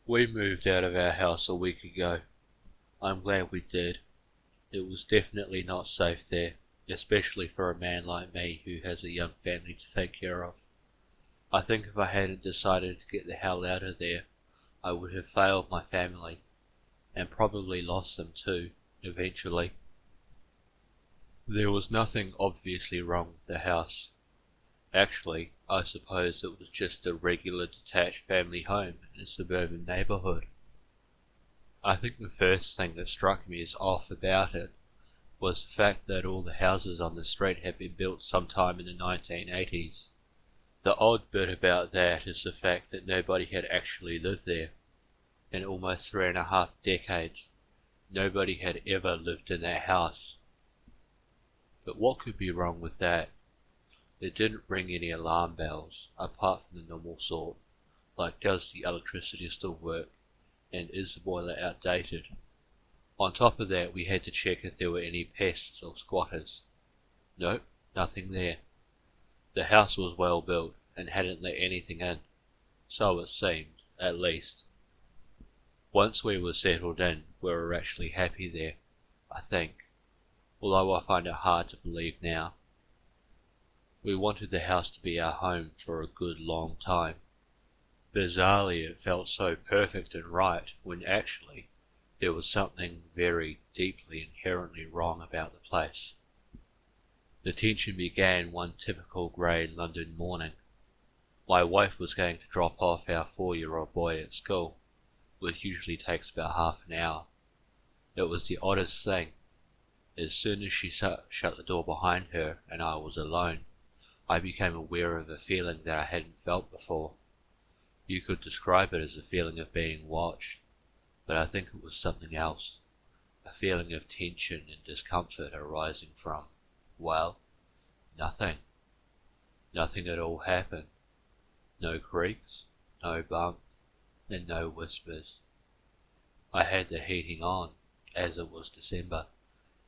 We moved out of our house a week ago. I'm glad we did. It was definitely not safe there, especially for a man like me who has a young family to take care of. I think if I hadn't decided to get the hell out of there, I would have failed my family, and probably lost them too, eventually. There was nothing obviously wrong with the house. Actually, I suppose it was just a regular detached family home in a suburban neighbourhood. I think the first thing that struck me as off about it was the fact that all the houses on the street had been built sometime in the 1980s. The odd bit about that is the fact that nobody had actually lived there. In almost 3.5 decades, nobody had ever lived in that house. But what could be wrong with that? It didn't ring any alarm bells, apart from the normal sort, like does the electricity still work, and is the boiler outdated? On top of that, we had to check if there were any pests or squatters. Nope, nothing there. The house was well built and hadn't let anything in, so it seemed, at least. Once we were settled in, we were actually happy there, I think, although I find it hard to believe now. We wanted the house to be our home for a good long time. Bizarrely, it felt so perfect and right when actually there was something very deeply inherently wrong about the place. The tension began one typical grey London morning. My wife was going to drop off our 4-year-old boy at school, which usually takes about half an hour. It was the oddest thing. As soon as she shut the door behind her and I was alone, I became aware of a feeling that I hadn't felt before. You could describe it as a feeling of being watched, but I think it was something else. A feeling of tension and discomfort arising from, well, nothing. Nothing at all happened. No creaks, no bumps, and no whispers. I had the heating on, as it was December,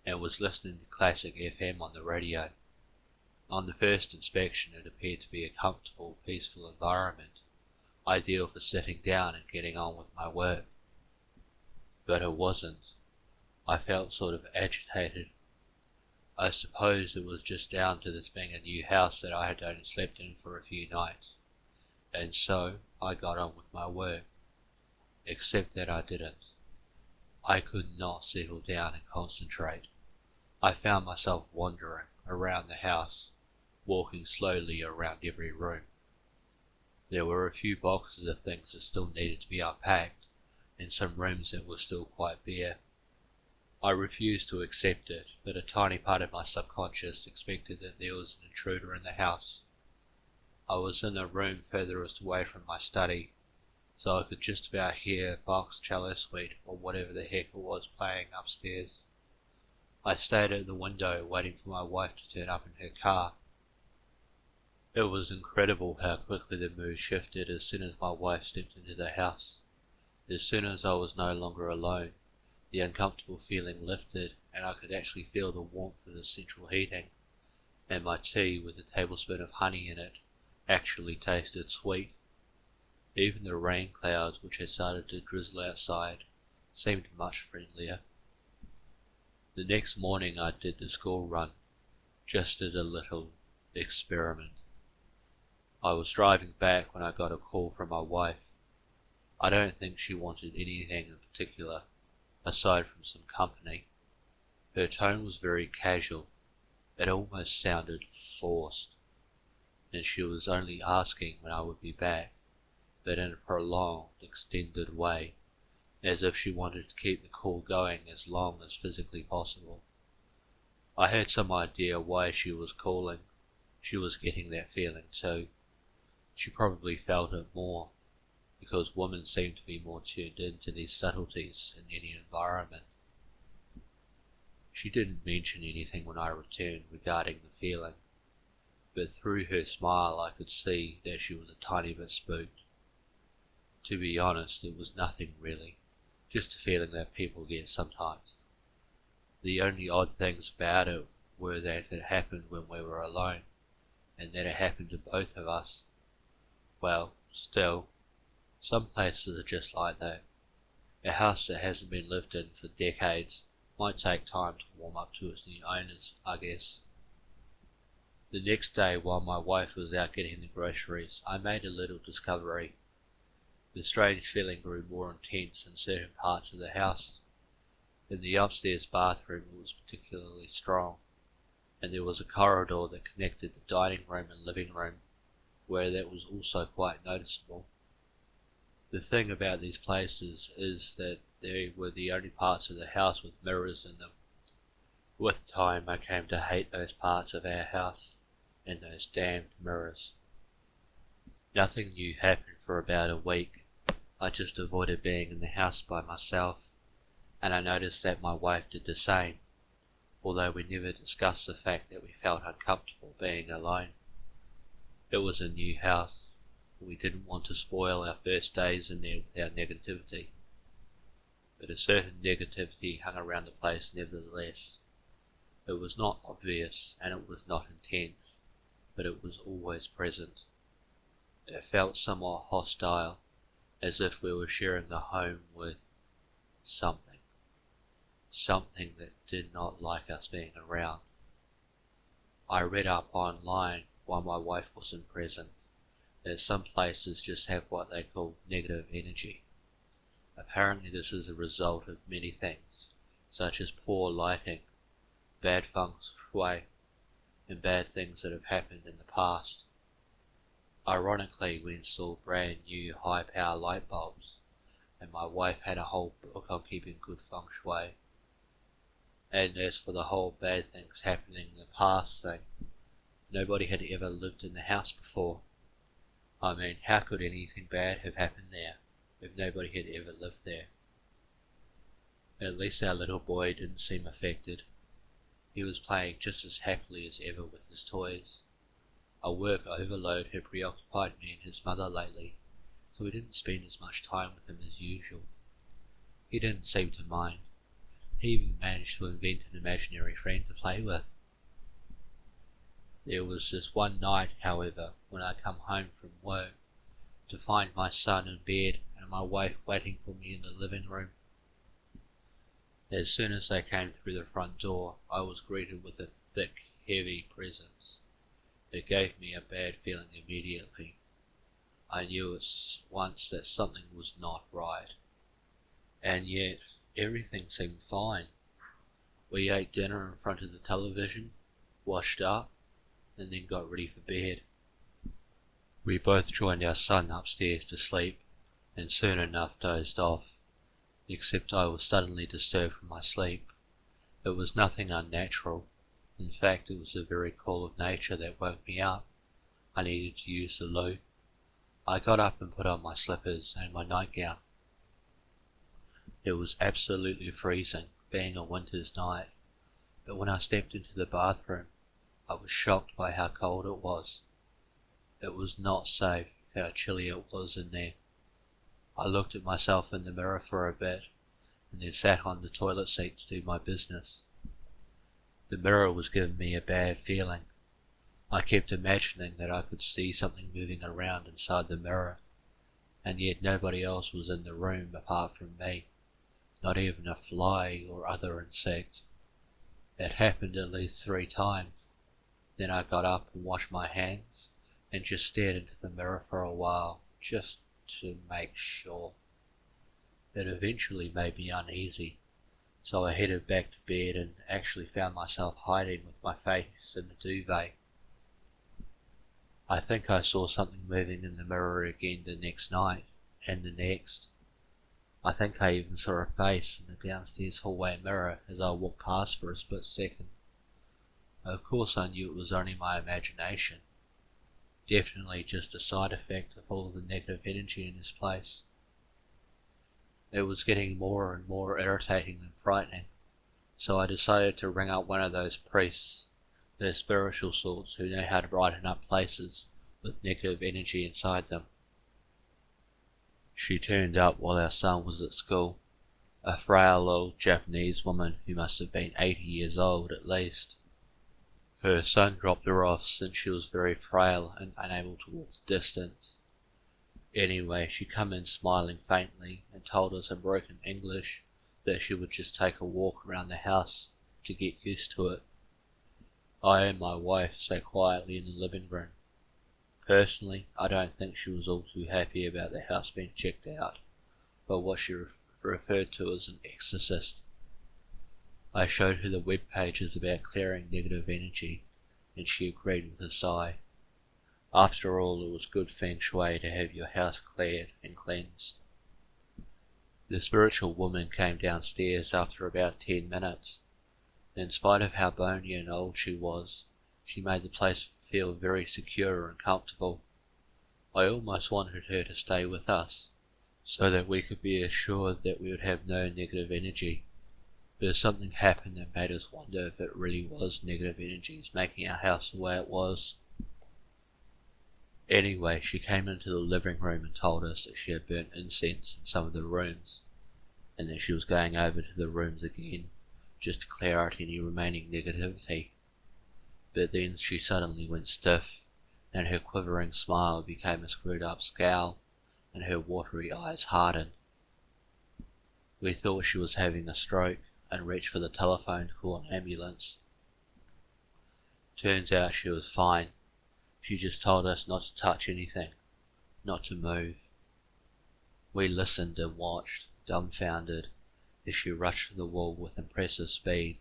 and was listening to classic FM on the radio. On the first inspection, it appeared to be a comfortable, peaceful environment, ideal for sitting down and getting on with my work. But it wasn't. I felt sort of agitated. I suppose it was just down to this being a new house that I had only slept in for a few nights, and so I got on with my work. Except that I didn't. I could not settle down and concentrate. I found myself wandering around the house, walking slowly around every room. There were a few boxes of things that still needed to be unpacked, and some rooms that were still quite bare. I refused to accept it, but a tiny part of my subconscious expected that there was an intruder in the house. I was in a room furthest away from my study, so I could just about hear Bach's cello suite or whatever the heck it was playing upstairs. I stayed at the window waiting for my wife to turn up in her car. It was incredible how quickly the mood shifted as soon as my wife stepped into the house. As soon as I was no longer alone, the uncomfortable feeling lifted and I could actually feel the warmth of the central heating, and my tea with a tablespoon of honey in it actually tasted sweet. Even the rain clouds which had started to drizzle outside seemed much friendlier. The next morning I did the school run, just as a little experiment. I was driving back when I got a call from my wife. I don't think she wanted anything in particular, aside from some company. Her tone was very casual. It almost sounded forced, and she was only asking when I would be back, but in a prolonged, extended way, as if she wanted to keep the call going as long as physically possible. I had some idea why she was calling. She was getting that feeling too. She probably felt it more, because women seem to be more tuned into these subtleties in any environment. She didn't mention anything when I returned regarding the feeling, but through her smile I could see that she was a tiny bit spooked. To be honest, it was nothing really, just a feeling that people get sometimes. The only odd things about it were that it happened when we were alone, and that it happened to both of us. Well, still, Some places are just like that. A house that hasn't been lived in for decades might take time to warm up to its new owners, I guess. The next day, while my wife was out getting the groceries, I made a little discovery. The strange feeling grew more intense in certain parts of the house. In the upstairs bathroom it was particularly strong, and there was a corridor that connected the dining room and living room, where that was also quite noticeable. The thing about these places is that they were the only parts of the house with mirrors in them. With time I came to hate those parts of our house, and those damned mirrors. Nothing new happened for about a week. I just avoided being in the house by myself, and I noticed that my wife did the same, although we never discussed the fact that we felt uncomfortable being alone. It was a new house. We didn't want to spoil our first days in there with our negativity. But a certain negativity hung around the place nevertheless. It was not obvious and it was not intense, but it was always present. It felt somewhat hostile, as if we were sharing the home with something. Something that did not like us being around. I read up online, while my wife wasn't present, that some places just have what they call negative energy. Apparently this is a result of many things, such as poor lighting, bad feng shui, and bad things that have happened in the past. Ironically, we installed brand new high power light bulbs, and my wife had a whole book on keeping good feng shui. And as for the whole bad things happening in the past thing, nobody had ever lived in the house before. I mean, how could anything bad have happened there if nobody had ever lived there? At least our little boy didn't seem affected. He was playing just as happily as ever with his toys. Our work overload had preoccupied me and his mother lately, so we didn't spend as much time with him as usual. He didn't seem to mind. He even managed to invent an imaginary friend to play with. There was this one night, however, when I come home from work, to find my son in bed and my wife waiting for me in the living room. As soon as I came through the front door, I was greeted with a thick, heavy presence. It gave me a bad feeling immediately. I knew at once that something was not right. And yet, everything seemed fine. We ate dinner in front of the television, washed up, and then got ready for bed. We both joined our son upstairs to sleep, and soon enough dozed off, except I was suddenly disturbed from my sleep. It was nothing unnatural. In fact, it was the very call of nature that woke me up. I needed to use the loo. I got up and put on my slippers and my nightgown. It was absolutely freezing, being a winter's night, but when I stepped into the bathroom, I was shocked by how cold it was. It was not safe how chilly it was in there. I looked at myself in the mirror for a bit, and then sat on the toilet seat to do my business. The mirror was giving me a bad feeling. I kept imagining that I could see something moving around inside the mirror, and yet nobody else was in the room apart from me, not even a fly or other insect. It happened at least 3 times. Then I got up and washed my hands, and just stared into the mirror for a while, just to make sure. It eventually made me uneasy, so I headed back to bed and actually found myself hiding with my face in the duvet. I think I saw something moving in the mirror again the next night, and the next. I think I even saw a face in the downstairs hallway mirror as I walked past for a split second. Of course I knew it was only my imagination. Definitely just a side effect of all the negative energy in this place. It was getting more and more irritating than frightening, so I decided to ring up one of those priests, the spiritual sorts who know how to brighten up places with negative energy inside them. She turned up while our son was at school, a frail little Japanese woman who must have been 80 years old at least. Her son dropped her off since she was very frail and unable to walk the distance. Anyway, she come in smiling faintly and told us in broken English that she would just take a walk around the house to get used to it. I and my wife sat quietly in the living room. Personally, I don't think she was all too happy about the house being checked out, but what she referred to as an exorcist. I showed her the web pages about clearing negative energy, and she agreed with a sigh. After all, it was good feng shui to have your house cleared and cleansed. The spiritual woman came downstairs after about 10 minutes. In spite of how bony and old she was, she made the place feel very secure and comfortable. I almost wanted her to stay with us, so that we could be assured that we would have no negative energy. But something happened that made us wonder if it really was negative energies making our house the way it was. Anyway, she came into the living room and told us that she had burnt incense in some of the rooms, and that she was going over to the rooms again, just to clear out any remaining negativity. But then she suddenly went stiff, and her quivering smile became a screwed up scowl, and her watery eyes hardened. We thought she was having a stroke, and reached for the telephone to call an ambulance. Turns out she was fine. She just told us not to touch anything, not to move. We listened and watched, dumbfounded, as she rushed to the wall with impressive speed,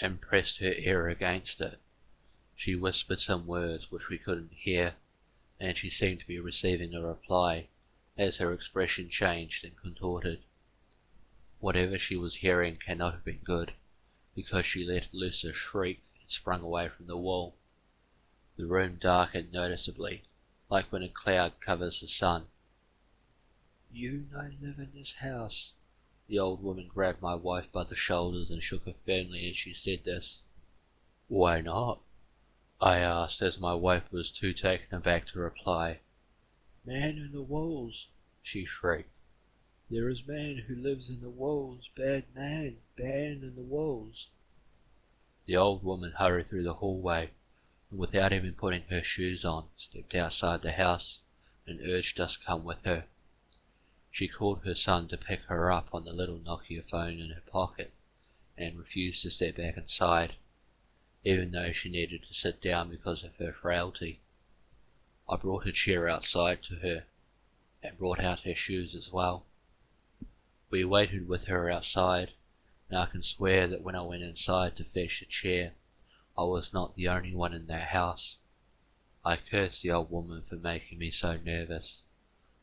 and pressed her ear against it. She whispered some words which we couldn't hear, and she seemed to be receiving a reply, as her expression changed and contorted. Whatever she was hearing cannot have been good, because she let loose a shriek and sprung away from the wall. The room darkened noticeably, like when a cloud covers the sun. "You no live in this house." The old woman grabbed my wife by the shoulders and shook her firmly as she said this. "Why not?" I asked, as my wife was too taken aback to reply. "Man in the walls," she shrieked. "There is man who lives in the walls, bad man in the walls." The old woman hurried through the hallway, and without even putting her shoes on, stepped outside the house and urged us to come with her. She called her son to pick her up on the little Nokia phone in her pocket, and refused to step back inside, even though she needed to sit down because of her frailty. I brought a chair outside to her, and brought out her shoes as well. We waited with her outside, and I can swear that when I went inside to fetch the chair, I was not the only one in that house. I cursed the old woman for making me so nervous.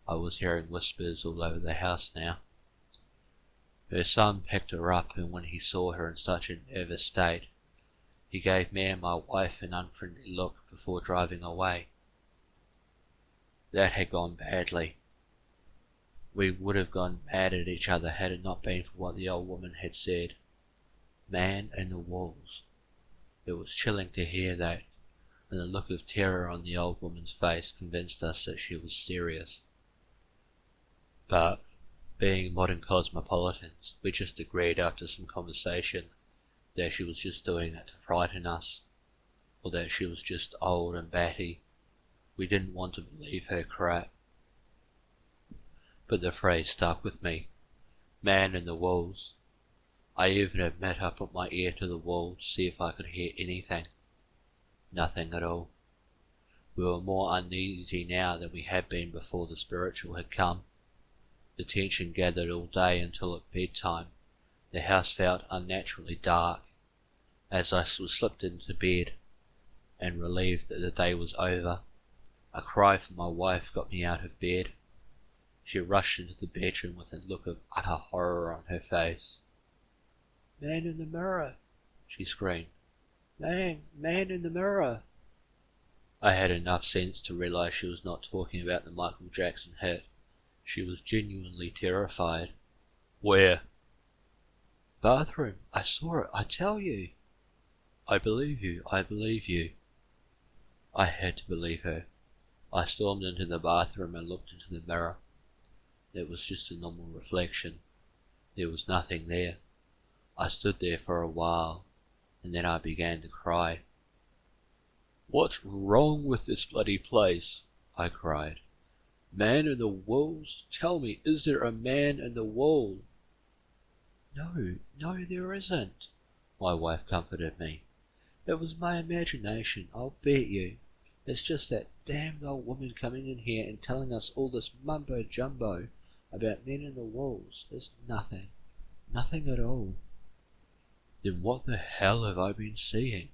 I was hearing whispers all over the house now. Her son picked her up, and when he saw her in such a nervous state, he gave me and my wife an unfriendly look before driving away. That had gone badly. We would have gone mad at each other had it not been for what the old woman had said. Man in the walls. It was chilling to hear that, and the look of terror on the old woman's face convinced us that she was serious. But, being modern cosmopolitans, we just agreed after some conversation that she was just doing that to frighten us, or that she was just old and batty. We didn't want to believe her crap. But the phrase stuck with me. Man in the walls. I even admit I put my ear to the wall to see if I could hear anything. Nothing at all. We were more uneasy now than we had been before the spiritual had come. The tension gathered all day until at bedtime. The house felt unnaturally dark. As I was slipped into bed, and relieved that the day was over, a cry from my wife got me out of bed. She rushed into the bedroom with a look of utter horror on her face. "Man in the mirror," she screamed. Man in the mirror." I had enough sense to realize she was not talking about the Michael Jackson hit. She was genuinely terrified. "Where?" "Bathroom. I saw it, I tell you." I believe you. I had to believe her. I stormed into the bathroom and looked into the mirror. It was just a normal reflection. There was nothing there. I stood there for a while, and then I began to cry. "What's wrong with this bloody place?" I cried. Man in the walls? Tell me, is there a man in the wall? No, no, there isn't, my wife comforted me. It was my imagination, I'll bet you. It's just that damned old woman coming in here and telling us all this mumbo-jumbo about men in the walls. It's nothing. Nothing at all. Then what the hell have I been seeing?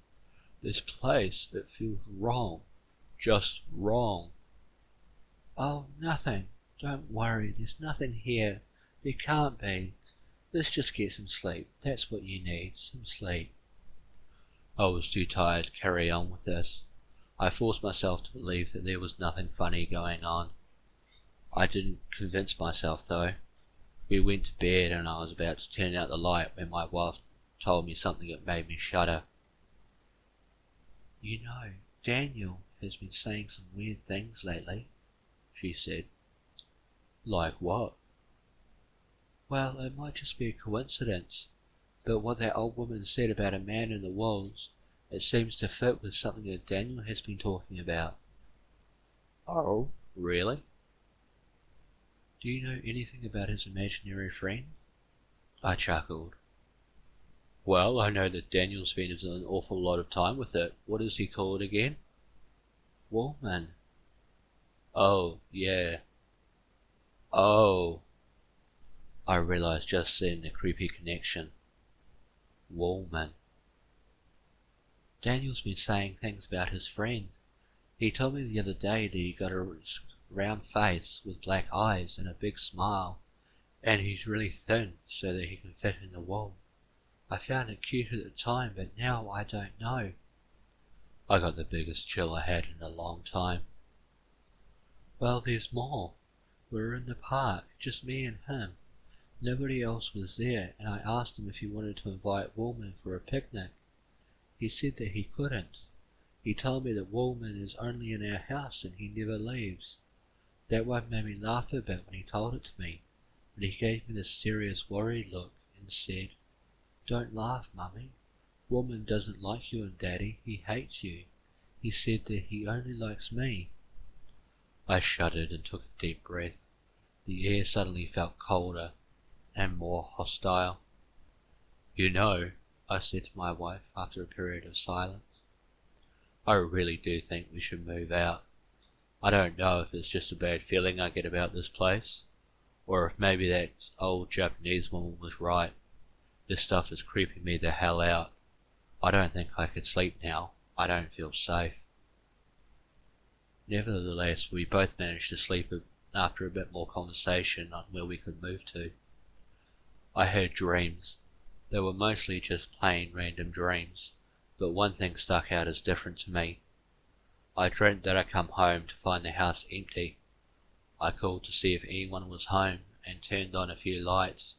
This place, it feels wrong. Just wrong. Oh, nothing. Don't worry, there's nothing here. There can't be. Let's just get some sleep. That's what you need, some sleep. I was too tired to carry on with this. I forced myself to believe that there was nothing funny going on. I didn't convince myself though. We went to bed and I was about to turn out the light when my wife told me something that made me shudder. You know, Daniel has been saying some weird things lately, she said. Like what? Well, it might just be a coincidence, but what that old woman said about a man in the walls, it seems to fit with something that Daniel has been talking about. Oh, really? Do you know anything about his imaginary friend? I chuckled. Well, I know that Daniel spends an awful lot of time with it. What is he called again? Woolman. Oh, yeah. Oh. I realized just then the creepy connection. Woolman. Daniel's been saying things about his friend. He told me the other day that he got a round face with black eyes and a big smile, and he's really thin so that he can fit in the wall. I found it cute at the time, but now I don't know. I got the biggest chill I had in a long time. Well, there's more. We were in the park, just me and him. Nobody else was there, and I asked him if he wanted to invite Woolman for a picnic. He said that he couldn't. He told me that Woolman is only in our house and he never leaves. That one made me laugh a bit when he told it to me, but he gave me this serious worried look and said, Don't laugh, Mummy. Woolman doesn't like you and Daddy, he hates you. He said that he only likes me. I shuddered and took a deep breath. The air suddenly felt colder and more hostile. You know, I said to my wife after a period of silence, I really do think we should move out. I don't know if it's just a bad feeling I get about this place, or if maybe that old Japanese woman was right. This stuff is creeping me the hell out. I don't think I could sleep now. I don't feel safe. Nevertheless, we both managed to sleep after a bit more conversation on where we could move to. I had dreams. They were mostly just plain random dreams, but one thing stuck out as different to me. I dreamt that I come home to find the house empty. I called to see if anyone was home and turned on a few lights.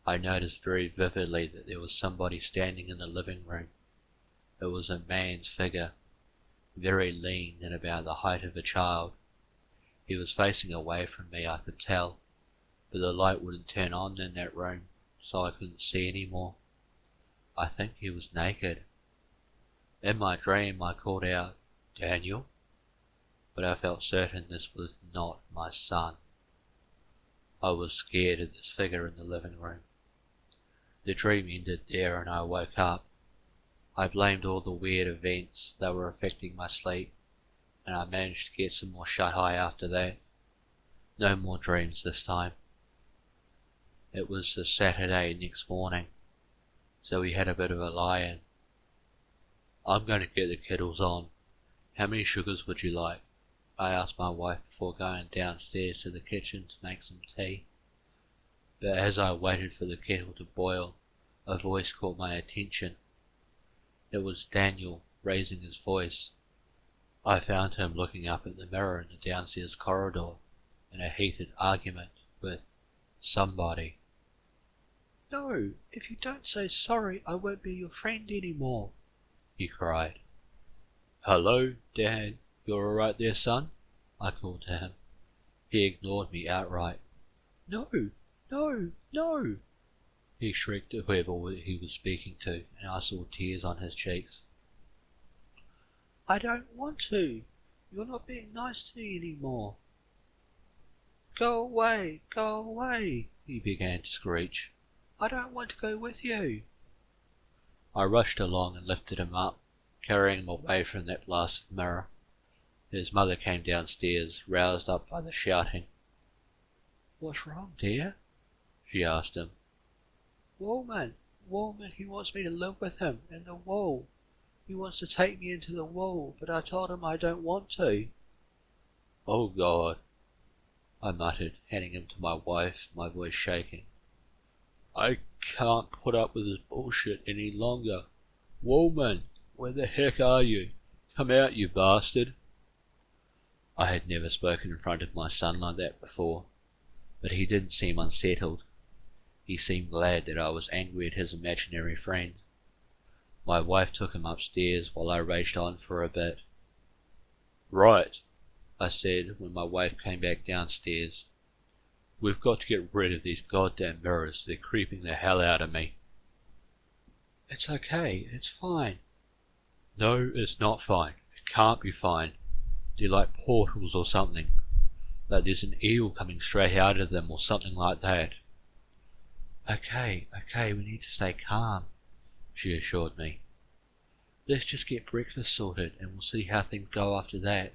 I noticed very vividly that there was somebody standing in the living room. It was a man's figure, very lean and about the height of a child. He was facing away from me, I could tell, but the light wouldn't turn on in that room, so I couldn't see any more. I think he was naked. In my dream I called out, Daniel? But I felt certain this was not my son. I was scared of this figure in the living room. The dream ended there and I woke up. I blamed all the weird events that were affecting my sleep, and I managed to get some more shut-eye after that. No more dreams this time. It was a Saturday next morning, so we had a bit of a lie-in. I'm going to get the kettles on. How many sugars would you like? I asked my wife before going downstairs to the kitchen to make some tea. But as I waited for the kettle to boil, a voice caught my attention. It was Daniel, raising his voice. I found him looking up at the mirror in the downstairs corridor in a heated argument with somebody. No, if you don't say sorry, I won't be your friend anymore, he cried. Hello, Dad. You're alright there, son? I called to him. He ignored me outright. No, no, no, he shrieked at whoever he was speaking to, and I saw tears on his cheeks. I don't want to. You're not being nice to me anymore. Go away, he began to screech. I don't want to go with you. I rushed along and lifted him up, carrying him away from that blasted mirror. His mother came downstairs, roused up by the shouting. What's wrong, dear? She asked him. Woman, he wants me to live with him in the wall. He wants to take me into the wall, but I told him I don't want to. Oh God, I muttered, handing him to my wife, my voice shaking. I can't put up with this bullshit any longer. Woman, where the heck are you? Come out, you bastard. I had never spoken in front of my son like that before, but he didn't seem unsettled. He seemed glad that I was angry at his imaginary friend. My wife took him upstairs while I raged on for a bit. Right, I said when my wife came back downstairs. We've got to get rid of these goddamn mirrors. They're creeping the hell out of me. It's okay, it's fine. No, it's not fine. It can't be fine. They're like portals or something. Like there's an eel coming straight out of them or something like that. Okay, we need to stay calm, she assured me. Let's just get breakfast sorted and we'll see how things go after that.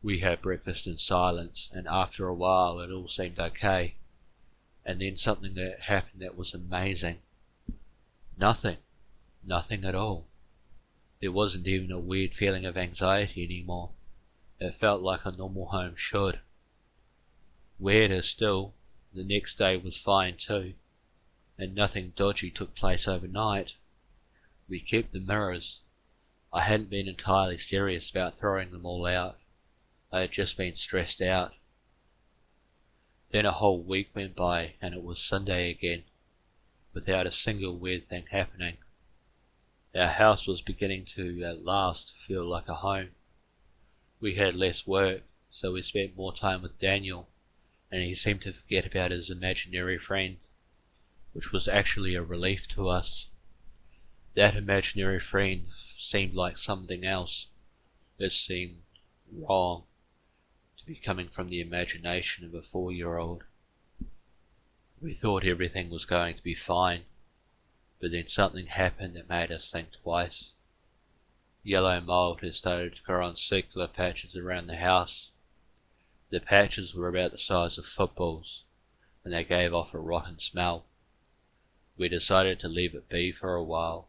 We had breakfast in silence, and after a while it all seemed okay. And then something that happened that was amazing. Nothing at all. There wasn't even a weird feeling of anxiety anymore. It felt like a normal home should. Weirder still, the next day was fine too, and nothing dodgy took place overnight. We kept the mirrors. I hadn't been entirely serious about throwing them all out. I had just been stressed out. Then a whole week went by and it was Sunday again, without a single weird thing happening. Our house was beginning to, at last, feel like a home. We had less work, so we spent more time with Daniel, and he seemed to forget about his imaginary friend, which was actually a relief to us. That imaginary friend seemed like something else. It seemed wrong to be coming from the imagination of a 4-year-old. We thought everything was going to be fine, but then something happened that made us think twice. Yellow mould had started to grow on circular patches around the house. The patches were about the size of footballs, and they gave off a rotten smell. We decided to leave it be for a while,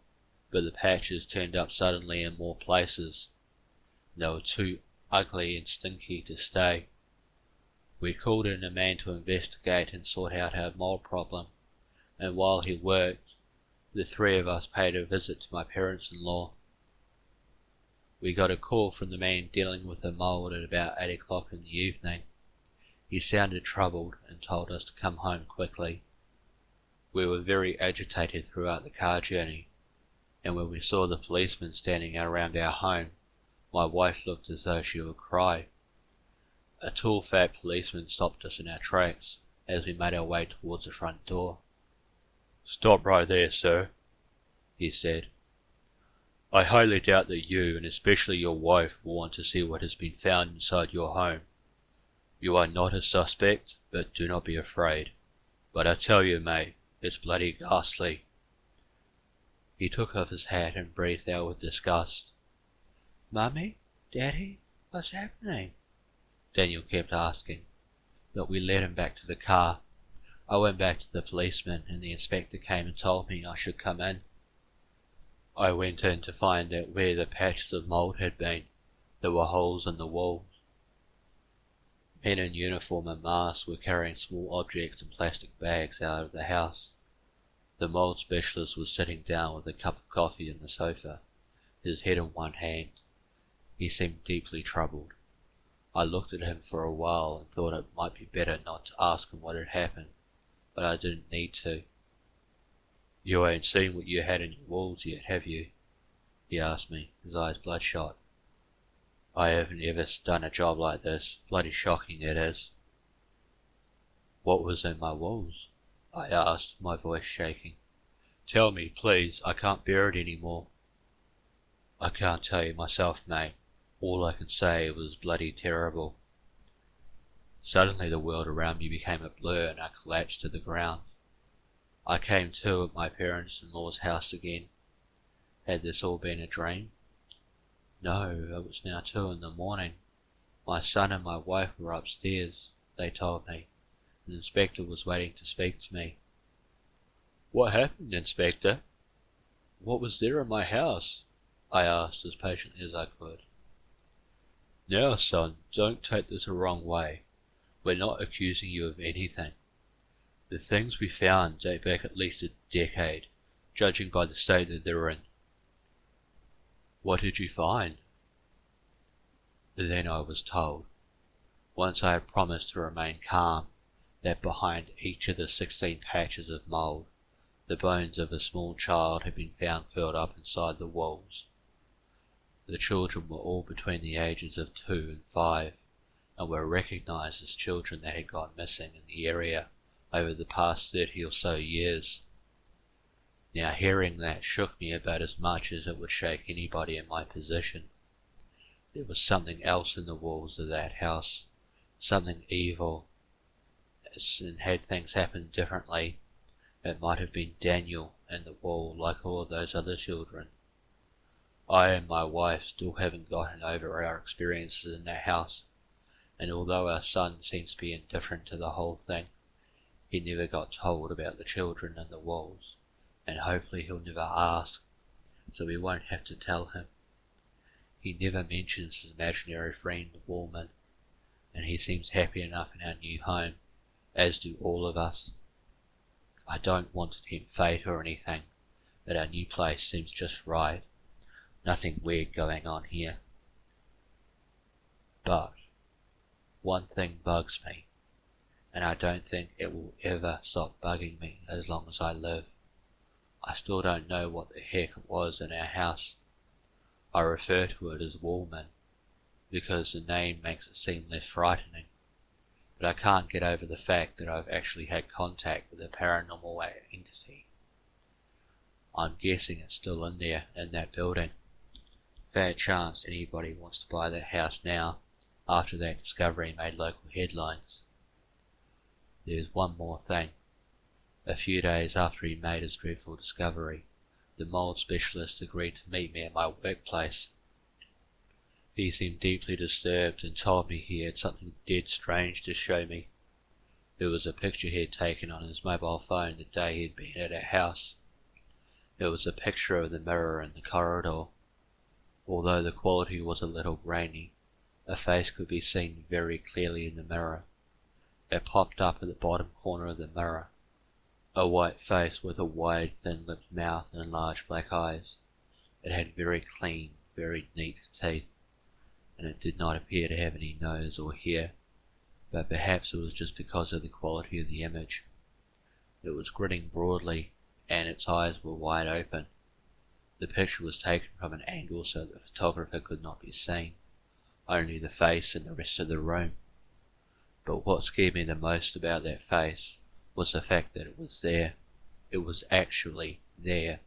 but the patches turned up suddenly in more places. They were too ugly and stinky to stay. We called in a man to investigate and sort out our mould problem, and while he worked, the three of us paid a visit to my parents-in-law. We got a call from the man dealing with the mould at about 8 o'clock in the evening. He sounded troubled and told us to come home quickly. We were very agitated throughout the car journey, and when we saw the policemen standing around our home, my wife looked as though she would cry. A tall, fat policeman stopped us in our tracks as we made our way towards the front door. "Stop right there, sir," he said. "I highly doubt that you, and especially your wife, will want to see what has been found inside your home. You are not a suspect, but do not be afraid. But I tell you, mate, it's bloody ghastly." He took off his hat and breathed out with disgust. "Mummy? Daddy? What's happening?" Daniel kept asking, but we led him back to the car. I went back to the policeman, and the inspector came and told me I should come in. I went in to find that where the patches of mould had been, there were holes in the walls. Men in uniform and masks were carrying small objects in plastic bags out of the house. The mould specialist was sitting down with a cup of coffee on the sofa, his head in one hand. He seemed deeply troubled. I looked at him for a while and thought it might be better not to ask him what had happened, but I didn't need to. "You ain't seen what you had in your walls yet, have you?" he asked me, his eyes bloodshot. "I haven't ever done a job like this. Bloody shocking it is." "What was in my walls?" I asked, my voice shaking. "Tell me, please, I can't bear it any more." "I can't tell you myself, mate. All I can say was bloody terrible." Suddenly the world around me became a blur and I collapsed to the ground. I came to at my parents-in-law's house again. Had this all been a dream? No, it was now 2 in the morning. My son and my wife were upstairs, they told me. The inspector was waiting to speak to me. "What happened, Inspector? What was there in my house?" I asked as patiently as I could. "Now, son, don't take this the wrong way. We're not accusing you of anything. The things we found date back at least a decade, judging by the state that they're in." "What did you find?" Then I was told, once I had promised to remain calm, that behind each of the 16 patches of mould, the bones of a small child had been found curled up inside the walls. The children were all between the ages of 2 and 5, and were recognised as children that had gone missing in the area over the past 30 or so years. Now hearing that shook me about as much as it would shake anybody in my position. There was something else in the walls of that house, something evil, and had things happened differently, it might have been Daniel in the wall like all of those other children. I and my wife still haven't gotten over our experiences in that house, and although our son seems to be indifferent to the whole thing, he never got told about the children in the walls, and hopefully he'll never ask, so we won't have to tell him. He never mentions his imaginary friend Woolman, and he seems happy enough in our new home, as do all of us. I don't want to tempt fate or anything, but our new place seems just right. Nothing weird going on here. But one thing bugs me, and I don't think it will ever stop bugging me as long as I live. I still don't know what the heck it was in our house. I refer to it as Woolman, because the name makes it seem less frightening, but I can't get over the fact that I've actually had contact with a paranormal entity. I'm guessing it's still in there, in that building. Fair chance anybody wants to buy that house now, after that discovery made local headlines. There's one more thing. A few days after he made his dreadful discovery, the mold specialist agreed to meet me at my workplace. He seemed deeply disturbed and told me he had something dead strange to show me. It was a picture he had taken on his mobile phone the day he had been at our house. It was a picture of the mirror in the corridor. Although the quality was a little grainy, a face could be seen very clearly in the mirror. It popped up at the bottom corner of the mirror. A white face with a wide, thin-lipped mouth and large black eyes. It had very clean, very neat teeth, and it did not appear to have any nose or hair, but perhaps it was just because of the quality of the image. It was grinning broadly, and its eyes were wide open. The picture was taken from an angle so the photographer could not be seen, only the face and the rest of the room. But what scared me the most about that face was the fact that it was there. It was actually there.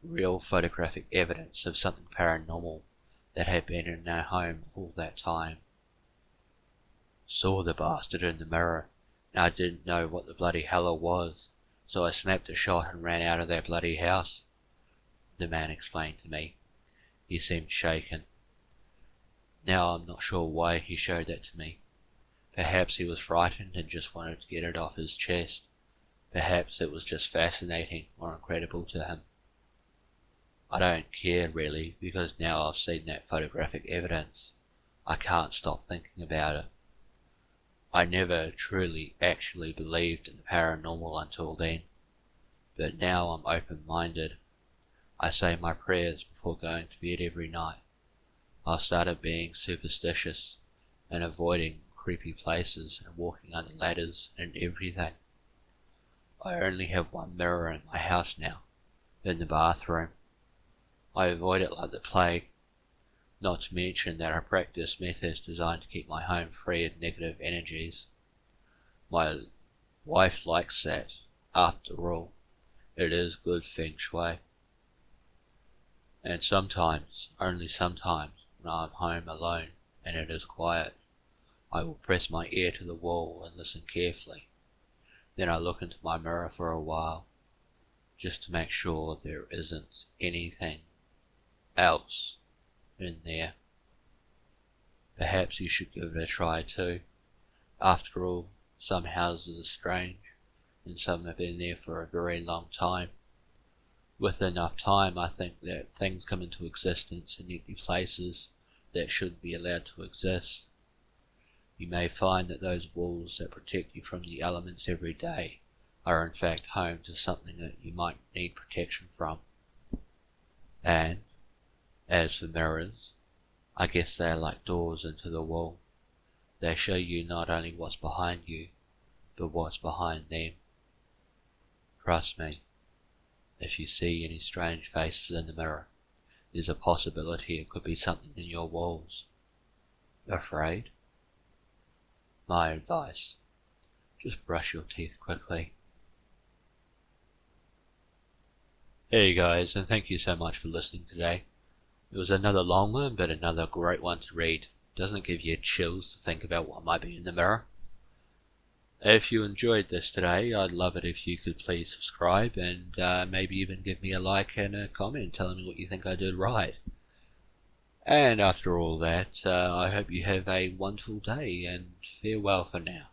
Real photographic evidence of something paranormal that had been in our home all that time. Saw the bastard in the mirror, and I didn't know what the bloody hell it was, so I snapped a shot and ran out of that bloody house, the man explained to me. He seemed shaken. Now I'm not sure why he showed that to me. Perhaps he was frightened and just wanted to get it off his chest. Perhaps it was just fascinating or incredible to him. I don't care really, because now I've seen that photographic evidence, I can't stop thinking about it. I never truly actually believed in the paranormal until then, but now I'm open-minded. I say my prayers before going to bed every night. I've started being superstitious and avoiding creepy places and walking under ladders and everything. I only have one mirror in my house now, in the bathroom. I avoid it like the plague, not to mention that I practice methods designed to keep my home free of negative energies. My wife likes that, after all. It is good feng shui. And sometimes, only sometimes, when I'm home alone and it is quiet, I will press my ear to the wall and listen carefully. Then I look into my mirror for a while, just to make sure there isn't anything else in there. Perhaps you should give it a try too. After all, some houses are strange, and some have been there for a very long time. With enough time, I think that things come into existence in empty places that shouldn't be allowed to exist. You may find that those walls that protect you from the elements every day are in fact home to something that you might need protection from. And, as for mirrors, I guess they are like doors into the wall. They show you not only what's behind you, but what's behind them. Trust me, if you see any strange faces in the mirror, there's a possibility it could be something in your walls. Afraid? My advice, just brush your teeth quickly. Hey guys, and thank you so much for listening today. It was another long one, but another great one to read. Doesn't give you chills to think about what might be in the mirror. If you enjoyed this today, I'd love it if you could please subscribe and maybe even give me a like and a comment telling me what you think I did right. And after all that, I hope you have a wonderful day, and farewell for now.